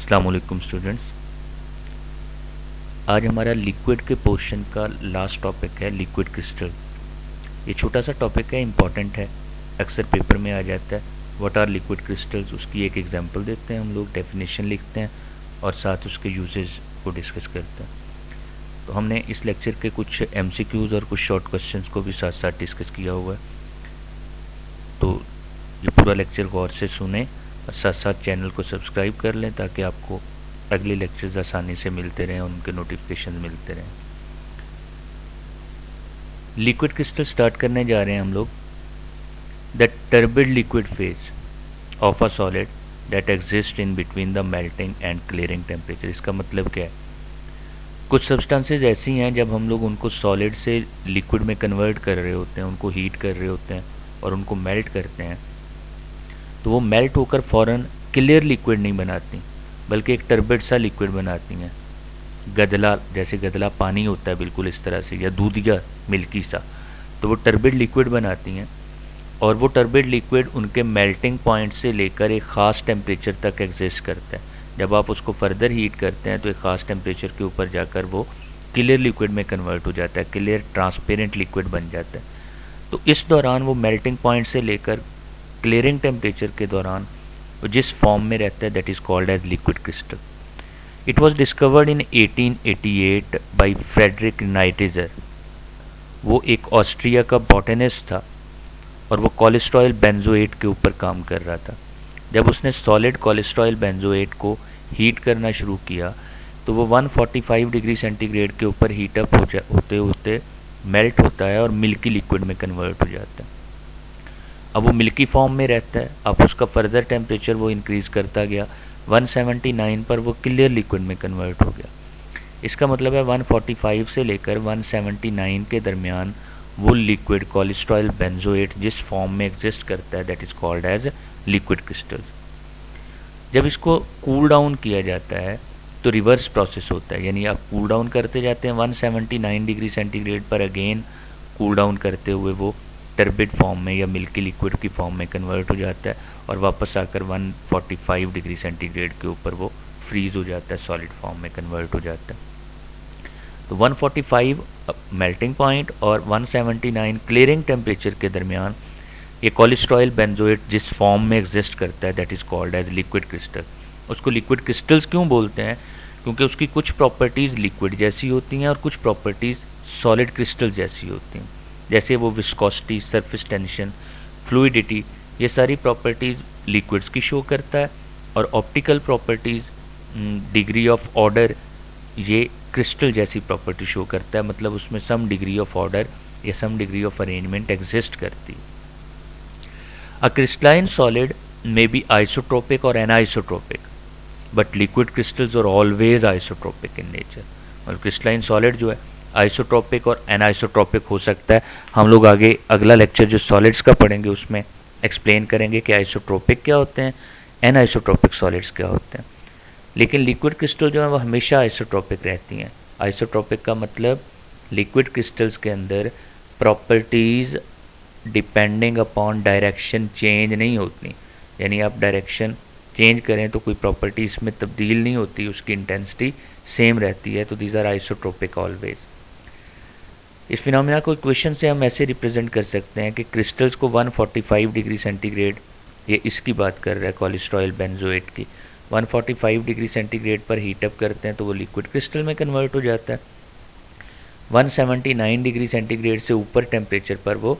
अस्सलाम वालेकुम स्टूडेंट्स। आज हमारा लिक्विड के पोर्शन का लास्ट टॉपिक है लिक्विड क्रिस्टल। ये छोटा सा टॉपिक है, इम्पॉर्टेंट है, अक्सर पेपर में आ जाता है। व्हाट आर लिक्विड क्रिस्टल्स, उसकी एक एग्जांपल देते हैं हम लोग, डेफिनेशन लिखते हैं और साथ उसके यूजेस को डिस्कस करते हैं। तो हमने इस लेक्चर के कुछ एमसीक्यूज़ और कुछ शॉर्ट क्वेश्चंस को भी साथ साथ डिस्कस किया हुआ है। तो ये पूरा लेक्चर गौर से सुने और साथ साथ चैनल को सब्सक्राइब कर लें ताकि आपको अगले लेक्चर्स आसानी से मिलते रहें और उनके नोटिफिकेशन मिलते रहें। लिक्विड क्रिस्टल स्टार्ट करने जा रहे हैं हम लोग। The turbid liquid phase of a solid that exist in between the melting and clearing temperature. इसका मतलब क्या है? कुछ सब्सटेंसेज ऐसी हैं जब हम लोग उनको सॉलिड से लिक्विड में कन्वर्ट कर रहे होते हैं, उनको हीट कर रहे होते हैं और उनको मेल्ट करते हैं, तो वो मेल्ट होकर फ़ौरन क्लियर लिक्विड नहीं बनाती बल्कि एक टर्बिड सा लिक्विड बनाती हैं। गदला, जैसे गदला पानी होता है बिल्कुल इस तरह से, या दूधिया मिल्की सा, तो वो टर्बिड लिक्विड बनाती हैं। और वो टर्बिड लिक्विड उनके मेल्टिंग पॉइंट से लेकर एक ख़ास टेम्परेचर तक एग्जिस्ट करता है। जब आप उसको फर्दर हीट करते हैं तो एक ख़ास टेम्परेचर के ऊपर जाकर वो क्लियर लिक्विड में कन्वर्ट हो जाता है, क्लियर ट्रांसपेरेंट लिक्विड बन जाता है। तो इस दौरान वो मेल्टिंग पॉइंट से लेकर क्लियरिंग टेम्परेचर के दौरान वो जिस फॉर्म में रहता है that is called as liquid crystal. It was discovered in 1888 by Friedrich Reinitzer. वो एक ऑस्ट्रिया का बॉटनिस्ट था और वो कोलेस्ट्रॉयल बेंजोएट के ऊपर काम कर रहा था। जब उसने सॉलिड कोलेस्ट्रॉयल बेंजोएट को हीट करना शुरू किया तो वो 145 डिग्री सेंटीग्रेड के ऊपर हीटअप होते होते मेल्ट होता है और मिल्की लिक्विड में कन्वर्ट हो जाता है। अब वो मिल्की फॉर्म में रहता है। अब उसका फर्दर टेम्परेचर वो इंक्रीज़ करता गया, 179 पर वो क्लियर लिक्विड में कन्वर्ट हो गया। इसका मतलब है 145 से लेकर 179 के दरमियान वो लिक्विड कोलेस्ट्रॉयल बेंजोएट जिस फॉर्म में एग्जिस्ट करता है that is called as liquid crystal. जब इसको कूल डाउन किया जाता है तो रिवर्स प्रोसेस होता है, यानी आप कूल डाउन करते जाते हैं 179 डिग्री सेंटीग्रेड पर, अगेन कूल डाउन करते हुए वो टर्बिड फॉर्म में या मिल्की लिक्विड की फॉर्म में कन्वर्ट हो जाता है और वापस आकर 145 डिग्री सेंटीग्रेड के ऊपर वो फ्रीज हो जाता है, सॉलिड फॉर्म में कन्वर्ट हो जाता है। तो 145 मेल्टिंग पॉइंट और 179 क्लियरिंग टेम्परेचर के दरमियान ये कोलेस्ट्रॉयल बेंजोएट जिस फॉर्म में एग्जिस्ट करता है that is called as liquid crystal. उसको लिक्विड क्रिस्टल्स क्यों बोलते हैं? क्योंकि उसकी कुछ प्रॉपर्टीज़ लिक्विड जैसी होती हैं और कुछ प्रॉपर्टीज़ सॉलिड क्रिस्टल जैसी होती हैं। जैसे वो विस्कोसिटी, सरफेस टेंशन, फ्लूइडिटी, ये सारी प्रॉपर्टीज़ लिक्विड्स की शो करता है। और optical properties, degree of order, ये क्रिस्टल जैसी प्रॉपर्टी शो करता है, मतलब उसमें सम डिग्री ऑफ ऑर्डर या some degree of arrangement exist करती है। A crystalline solid may be isotropic और anisotropic but liquid crystals are always isotropic in nature. और क्रिस्टलाइन सॉलिड जो है आइसोट्रोपिक और एनाइसोट्रोपिक हो सकता है। हम लोग आगे अगला लेक्चर जो सॉलिड्स का पढ़ेंगे उसमें एक्सप्लेन करेंगे कि आइसोट्रोपिक क्या होते हैं, एनाइसोट्रोपिक सॉलिड्स क्या होते हैं। लेकिन लिक्विड क्रिस्टल जो है वो हमेशा आइसोट्रोपिक रहती हैं। आइसोट्रोपिक का मतलब लिक्विड क्रिस्टल्स के अंदर properties depending upon direction change नहीं होती, यानी आप डायरेक्शन चेंज करें तो कोई प्रॉपर्टी इसमें तब्दील नहीं होती, उसकी इंटेंसिटी सेम रहती है। तो दीज आर आइसोट्रोपिक ऑलवेज। इस फिनोमेना को इक्वेशन से हम ऐसे रिप्रेजेंट कर सकते हैं कि क्रिस्टल्स को 145 डिग्री सेंटीग्रेड, ये इसकी बात कर रहा है कोलेस्ट्रॉयल बेंजोएट की, 145 डिग्री सेंटीग्रेड पर हीटअप करते हैं तो वो लिक्विड क्रिस्टल में कन्वर्ट हो जाता है। 179 डिग्री सेंटीग्रेड से ऊपर टेम्परेचर पर वो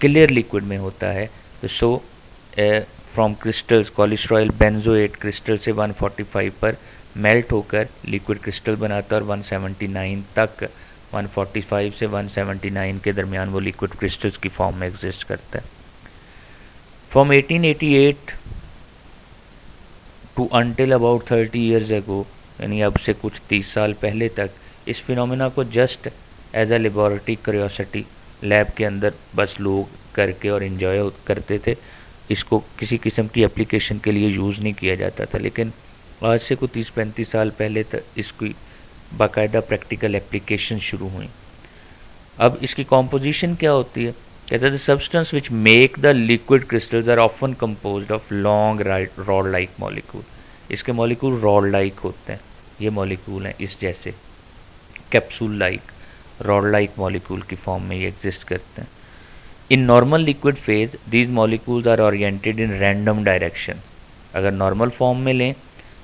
क्लियर लिक्विड में होता है। तो so from crystals cholesteryl benzoate crystal से 145 पर मेल्ट होकर लिक्विड क्रिस्टल बनाता है और 179 तक, 145 से 179 के दरमियान वो लिक्विड क्रिस्टल्स की फॉर्म में एग्जिस्ट करता है। From 1888 to until about 30 years ago, यानी अब से कुछ 30 साल पहले तक, इस फिनोमेना को just as a laboratory curiosity, lab के अंदर बस लोग करके और इन्जॉय करते थे, इसको किसी किस्म की एप्लीकेशन के लिए यूज़ नहीं किया जाता था। लेकिन आज से कुछ 30-35 साल पहले तक इसकी बाकायदा प्रैक्टिकल एप्लीकेशन शुरू हुई। अब इसकी कॉम्पोजिशन क्या होती है? कहते हैं the substance which make the liquid crystals are often composed of long rod like molecule. इसके मॉलिक्यूल रॉड लाइक होते हैं, ये मॉलिक्यूल हैं इस जैसे capsule like, rod like molecule की फॉर्म में ये एग्जिस्ट करते हैं। In normal liquid phase these molecules are oriented in random direction. अगर नॉर्मल फॉर्म में लें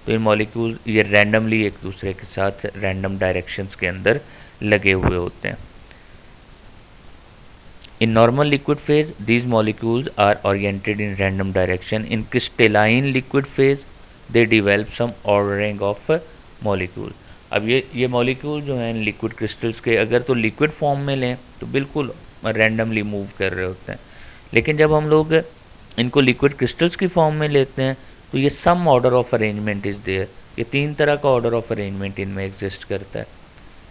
तो इन मॉलिक्यूल ये रैंडमली एक दूसरे के साथ रैंडम डायरेक्शंस के अंदर लगे हुए होते हैं। In normal liquid phase these molecules are oriented in random direction. In crystalline liquid phase they develop some ordering of molecule. अब ये मॉलिक्यूल जो हैं लिक्विड क्रिस्टल्स के अगर तो लिक्विड फॉर्म में लें तो बिल्कुल रैंडमली मूव कर रहे होते हैं, लेकिन जब हम लोग इनको लिक्विड क्रिस्टल्स की फॉर्म में लेते हैं तो ये some order of arrangement is there. ये 3 तरह का ऑर्डर ऑफ अरेंजमेंट इनमें एग्जिस्ट करता है,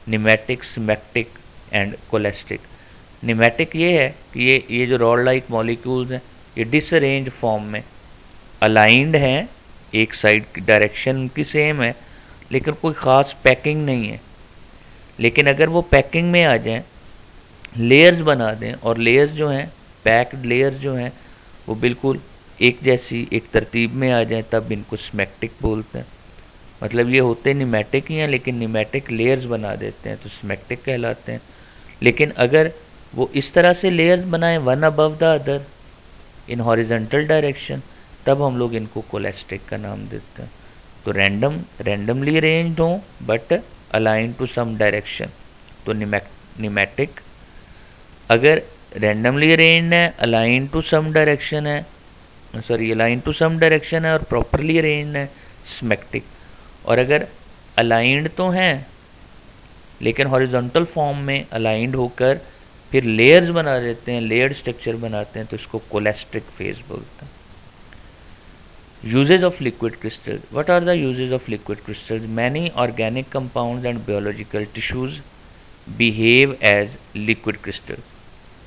nematic, symmetric and cholesteric. Nematic ये है कि ये जो रॉड लाइक मॉलिक्यूल्स हैं ये डिसअरेंज फॉर्म में अलाइंड हैं, एक साइड की डायरेक्शन उनकी सेम है लेकिन कोई ख़ास पैकिंग नहीं है। लेकिन अगर वो पैकिंग में आ जाएं, लेयर्स बना दें और लेयर्स जो हैं पैक्ड लेयर्स जो हैं वो बिल्कुल एक जैसी एक तरतीब में आ जाएं, तब इनको सिमेट्रिक बोलते हैं। मतलब ये होते निमेटिक ही हैं लेकिन निमेटिक लेयर्स बना देते हैं तो सिमेट्रिक कहलाते हैं। लेकिन अगर वो इस तरह से लेयर्स बनाएं one above the other in horizontal direction, तब हम लोग इनको कोलेस्ट्रिक का नाम देते हैं। तो रैंडमली अरेंज्ड हो but align to some direction तो निमेटिक। अगर रैंडमली अरेंज्ड है, अलाइन टू सम डायरेक्शन है, अलाइन टू सम डायरेक्शन है और प्रॉपरली अरेंज्ड है, सिमेट्रिक। और अगर अलाइंड तो हैं लेकिन हॉरिजॉन्टल फॉर्म में अलाइंड होकर फिर लेयर्स बना देते हैं, लेयर्ड स्ट्रक्चर बनाते हैं, तो इसको कोलेस्ट्रिक फेज बोलते हैं। Uses of liquid crystals. What are the uses of liquid crystals? Many organic compounds and biological tissues behave as liquid crystals.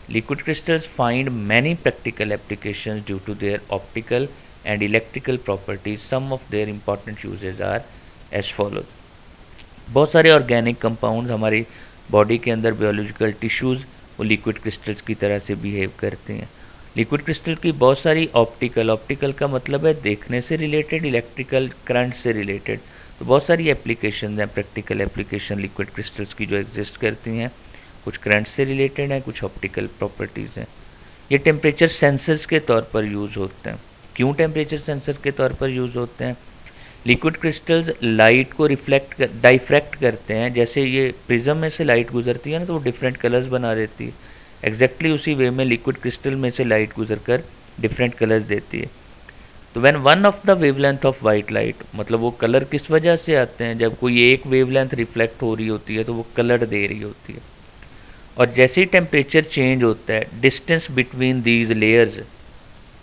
Liquid crystals find many practical applications due to their optical and electrical properties. Some of their important uses are as follows. बहुत सारे organic compounds हमारी body के अंदर biological tissues वो liquid crystals की तरह से behave करते हैं। लिक्विड क्रिस्टल की बहुत सारी ऑप्टिकल का मतलब है देखने से रिलेटेड, इलेक्ट्रिकल करंट से रिलेटेड, तो बहुत सारी एप्लीकेशन हैं, प्रैक्टिकल एप्लीकेशन लिक्विड क्रिस्टल्स की जो एग्जिस्ट करती हैं। कुछ करंट से रिलेटेड हैं, कुछ ऑप्टिकल प्रॉपर्टीज़ हैं। ये टेम्परेचर सेंसर्स के तौर पर यूज़ होते हैं। क्यों टेम्परेचर सेंसर के तौर पर यूज़ होते हैं? लिक्विड क्रिस्टल्स लाइट को डाइफ्रैक्ट करते हैं। जैसे ये प्रिज्म में से लाइट गुजरती है ना तो वो डिफरेंट कलर्स बना देती है, एग्जैक्टली उसी वे में लिक्विड क्रिस्टल में से लाइट गुजरकर डिफरेंट कलर्स देती है। तो when one of the wavelength of white light, मतलब वो कलर किस वजह से आते हैं, जब कोई एक वेवलेंथ रिफ्लेक्ट हो रही होती है तो वो कलर दे रही होती है। और जैसे ही टेम्परेचर चेंज होता है, डिस्टेंस बिटवीन दीज लेयर्स,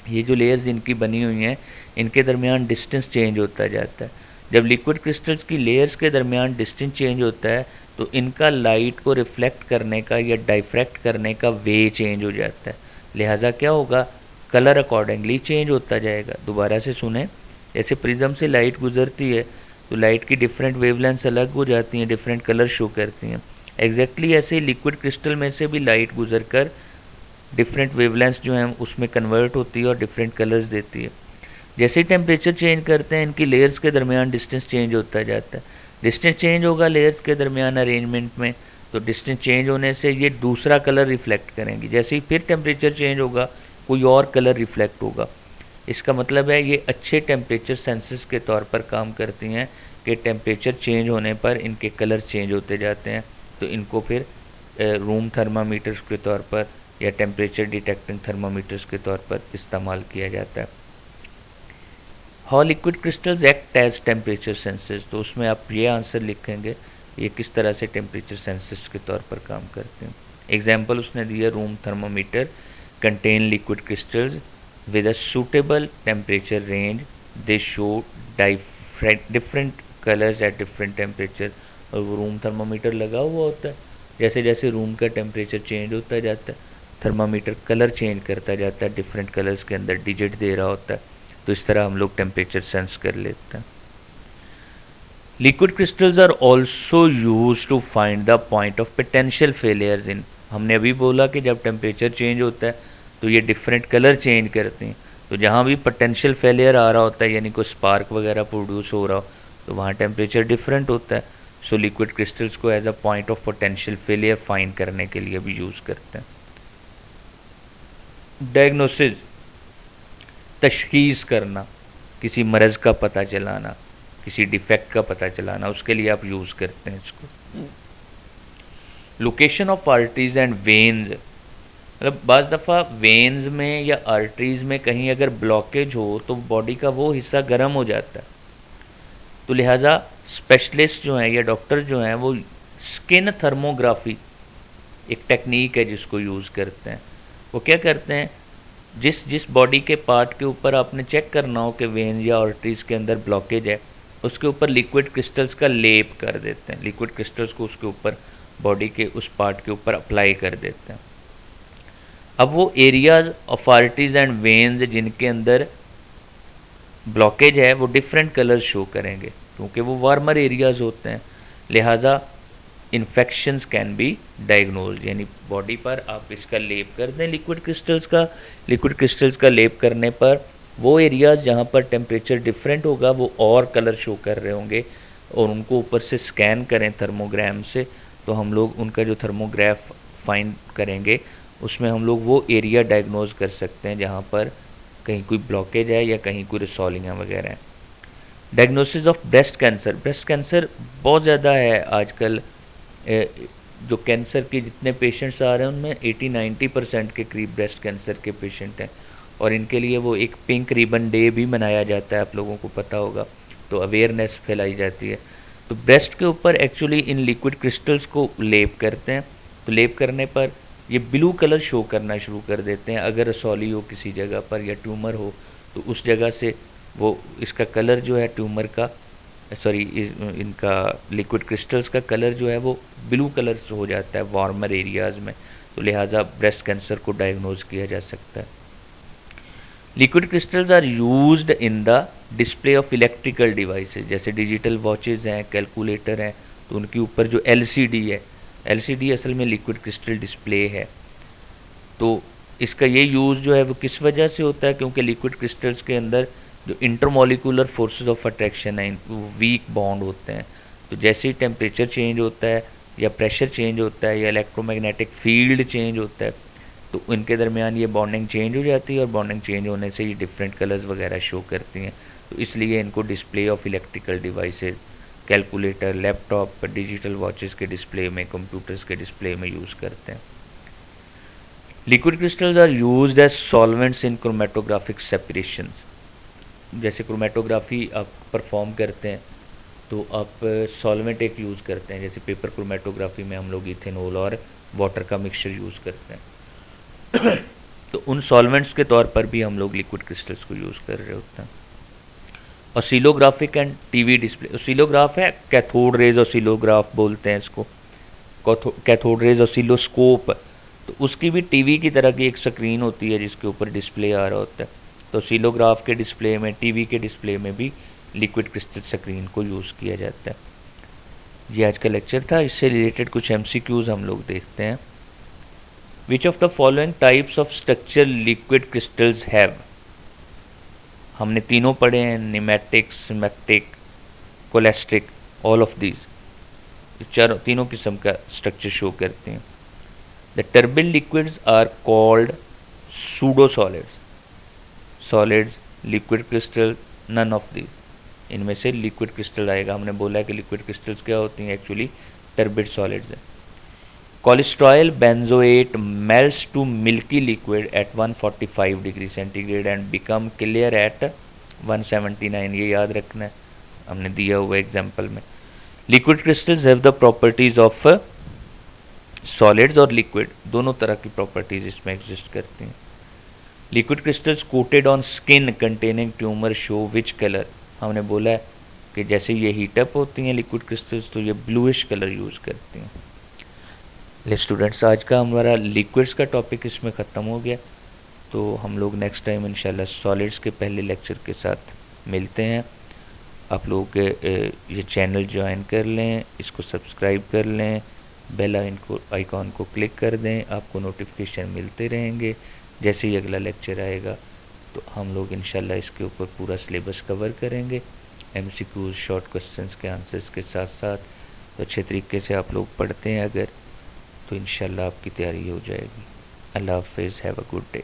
ये जो लेयर्स इनकी बनी हुई हैं इनके दरमियान डिस्टेंस चेंज होता जाता है। जब लिक्विड क्रिस्टल्स की लेयर्स के दरमियान डिस्टेंस चेंज होता है तो इनका लाइट को रिफ्लेक्ट करने का या डाइफ्रैक्ट करने का वे चेंज हो जाता है। लिहाजा क्या होगा, कलर अकॉर्डिंगली चेंज होता जाएगा। दोबारा से सुने, जैसे प्रिज्म से लाइट गुजरती है तो लाइट की डिफरेंट वेवलेंथ्स अलग हो जाती हैं, डिफरेंट कलर शो करती हैं। एग्जैक्टली ऐसे ही लिक्विड क्रिस्टल में से भी लाइट गुजर कर डिफरेंट वेवलेंथ्स जो हैं उसमें कन्वर्ट होती है और डिफरेंट कलर्स देती है। जैसे ही टेम्परेचर चेंज करते हैं इनकी लेयर्स के दरमियान डिस्टेंस चेंज होता जाता है। डिस्टेंस चेंज होगा लेयर्स के दरमियान अरेंजमेंट में, तो डिस्टेंस चेंज होने से ये दूसरा कलर रिफ्लेक्ट करेंगी। जैसे ही फिर टेम्परेचर चेंज होगा कोई और कलर रिफ्लेक्ट होगा। इसका मतलब है ये अच्छे टेम्परेचर सेंसर्स के तौर पर काम करती हैं कि टेम्परेचर चेंज होने पर इनके कलर चेंज होते जाते हैं। तो इनको फिर रूम थर्मामीटर्स के तौर पर या टेम्परेचर डिटेक्टिंग थर्मामीटर्स के तौर पर इस्तेमाल किया जाता है। How liquid crystals act as temperature sensors, तो उसमें आप ये आंसर लिखेंगे ये किस तरह से टेम्परेचर सेंसर्स के तौर पर काम करते हैं। एग्जाम्पल उसने दिया, room thermometer contain liquid crystals with a suitable temperature range, they show different colours at different temperature. और वो रूम थर्मामीटर लगा हुआ होता है, जैसे जैसे रूम का टेम्परेचर चेंज होता जाता है थर्मामीटर कलर चेंज करता जाता है, डिफरेंट कलर्स के अंदर डिजिट दे रहा होता है। तो इस तरह हम लोग टेम्परेचर सेंस कर लेते हैं। Liquid crystals are also use to find the point of potential failures in, हमने अभी बोला कि जब टेम्परेचर चेंज होता है तो ये डिफरेंट कलर चेंज करते हैं, तो जहाँ भी पोटेंशियल फेलियर आ रहा होता है, यानी कोई स्पार्क वगैरह प्रोड्यूस हो रहा हो, तो वहाँ टेम्परेचर डिफरेंट होता है। सो लिक्विड क्रिस्टल्स को as a point of potential failure find करने के लिए भी यूज़ करते हैं। डायग्नोसिस, तशखीस करना, किसी मरज़ का पता चलाना, किसी डिफेक्ट का पता चलाना, उसके लिए आप यूज़ करते हैं इसको। Location of arteries and veins, मतलब बाज़ दफ़ा वेन्स में या आर्टरीज में कहीं अगर ब्लॉकेज हो तो बॉडी का वो हिस्सा गर्म हो जाता है, तो लिहाजा स्पेशलिस्ट जो हैं या डॉक्टर जो हैं वो स्किन थर्मोग्राफी एक टेक्निक है जिसको यूज़ करते हैं। वो क्या करते हैं, जिस बॉडी के पार्ट के ऊपर आपने चेक करना हो कि वेन या आर्टरीज के अंदर ब्लॉकेज है, उसके ऊपर लिक्विड क्रिस्टल्स का लेप कर देते हैं। लिक्विड क्रिस्टल्स को उसके ऊपर बॉडी के उस पार्ट के ऊपर अप्लाई कर देते हैं। अब वो areas of arteries and veins जिनके अंदर ब्लॉकेज है वो डिफरेंट कलर्स शो करेंगे, क्योंकि वो वार्मर एरियाज होते हैं, लिहाजा इन्फेक्शंस कैन बी डायग्नोज। यानी बॉडी पर आप इसका लेप कर दें लिक्विड क्रिस्टल्स का लेप करने पर वो एरियाज जहाँ पर टेम्परेचर डिफरेंट होगा वो और कलर शो कर रहे होंगे, और उनको ऊपर से स्कैन करें थर्मोग्राम से, तो हम लोग उनका जो थर्मोग्राफ फाइंड करेंगे उसमें हम लोग वो एरिया डायग्नोज कर सकते हैं जहाँ पर कहीं कोई ब्लॉकेज है या कहीं कोई रिसॉलिंग वगैरह है। डायग्नोसिस ऑफ ब्रेस्ट कैंसर बहुत ज़्यादा है आजकल। जो कैंसर के जितने पेशेंट्स आ रहे हैं उनमें 80-90% के करीब ब्रेस्ट कैंसर के पेशेंट हैं, और इनके लिए वो एक पिंक रिबन डे भी मनाया जाता है, आप लोगों को पता होगा, तो अवेयरनेस फैलाई जाती है। तो ब्रेस्ट के ऊपर एक्चुअली इन लिक्विड क्रिस्टल्स को लेप करते हैं, तो लेप करने पर ये ब्लू कलर शो करना शुरू कर देते हैं। अगर रसौली हो किसी जगह पर या ट्यूमर हो तो उस जगह से वो इसका कलर जो है ट्यूमर का इनका लिक्विड क्रिस्टल्स का कलर जो है वो ब्लू कलर हो जाता है वार्मर एरियाज़ में, तो लिहाजा ब्रेस्ट कैंसर को डायग्नोज किया जा सकता है। Liquid crystals are used in the display of electrical devices, जैसे डिजिटल वॉचेज़ हैं, कैलकुलेटर हैं, तो उनके ऊपर जो LCD है, LCD असल में लिक्विड क्रिस्टल डिस्प्ले है। तो इसका ये यूज़ जो है वो किस वजह से होता है, क्योंकि लिक्विड क्रिस्टल्स के अंदर जो इंटरमोलिकुलर फोर्सेस ऑफ अट्रैक्शन है वो वीक बॉन्ड होते हैं। तो जैसे ही टेम्परेचर चेंज होता है या प्रेशर चेंज होता है या इलेक्ट्रोमैग्नेटिक फील्ड चेंज होता है, तो इनके दरमियान ये बॉन्डिंग चेंज हो जाती है, और बॉन्डिंग चेंज होने से ये डिफरेंट कलर्स वगैरह शो करती हैं। तो इसलिए इनको display of electrical devices, calculator, laptop, digital watches के डिस्प्ले में, कंप्यूटर्स के डिस्प्ले में यूज़ करते हैं। Liquid crystals are used as solvents in chromatographic separations. जैसे क्रोमेटोग्राफी आप परफॉर्म करते हैं तो आप सॉल्वेंट एक यूज़ करते हैं, जैसे पेपर क्रोमेटोग्राफी में हम लोग इथेनॉल और वाटर का मिक्सचर यूज़ करते हैं तो उन सॉल्वेंट्स के तौर पर भी हम लोग लिक्विड क्रिस्टल्स को यूज़ कर रहे होते हैं। ऑसिलोग्राफिक एंड टीवी डिस्प्ले, ऑसिलोग्राफ है, कैथोड रेज ऑसिलोग्राफ बोलते हैं इसको, कैथोड रेज ऑसिलोस्कोप, तो उसकी भी टीवी की तरह की एक स्क्रीन होती है जिसके ऊपर डिस्प्ले आ रहा होता है। तो ऑसिलोग्राफ के डिस्प्ले में, टीवी के डिस्प्ले में भी लिक्विड क्रिस्टल स्क्रीन को यूज़ किया जाता है। ये आज का लेक्चर था, इससे रिलेटेड कुछ MCQs हम लोग देखते हैं। Which of the following types of structure liquid crystals have, हमने तीनों पढ़े हैं, nematic, smectic, cholesteric, all of these तीनों किस्म का स्ट्रक्चर शो करते हैं। The turbid liquids are called pseudo solids, liquid crystal, none of these, इनमें से लिक्विड क्रिस्टल आएगा। हमने बोला कि लिक्विड क्रिस्टल्स क्या होती हैं, एक्चुअली टर्बिड सॉलिड्स हैं। Cholesteryl benzoate melts to milky liquid at 145 degree centigrade and become clear at 179, ये याद रखना है, हमने दिया हुआ एग्जाम्पल में। Liquid crystals have the properties of solids और लिक्विड, दोनों तरह की प्रॉपर्टीज इसमें एग्जिस्ट करती हैं। Liquid crystals coated on skin containing tumour show which colour, हमने बोला है कि जैसे ये हीटअप होती हैं लिक्विड क्रिस्टल्स तो ये ब्लूइश कलर यूज़ करती हैं। ले स्टूडेंट्स, आज का हमारा लिक्विड्स का टॉपिक इसमें ख़त्म हो गया, तो हम लोग नेक्स्ट टाइम इंशाल्लाह सॉलिड्स के पहले लेक्चर के साथ मिलते हैं। आप लोग ये चैनल ज्वाइन कर लें, इसको सब्सक्राइब कर लें, बेल आइकॉन को क्लिक कर दें, आपको नोटिफिकेशन मिलते रहेंगे जैसे ही अगला लेक्चर आएगा। तो हम लोग इंशाल्लाह इसके ऊपर पूरा सिलेबस कवर करेंगे, MCQs शॉर्ट क्वेश्चंस के आंसर्स के साथ साथ। तो अच्छे तरीके से आप लोग पढ़ते हैं अगर, तो इंशाल्लाह आपकी तैयारी हो जाएगी। अल्लाह हाफ़िज़, हैव अ गुड डे।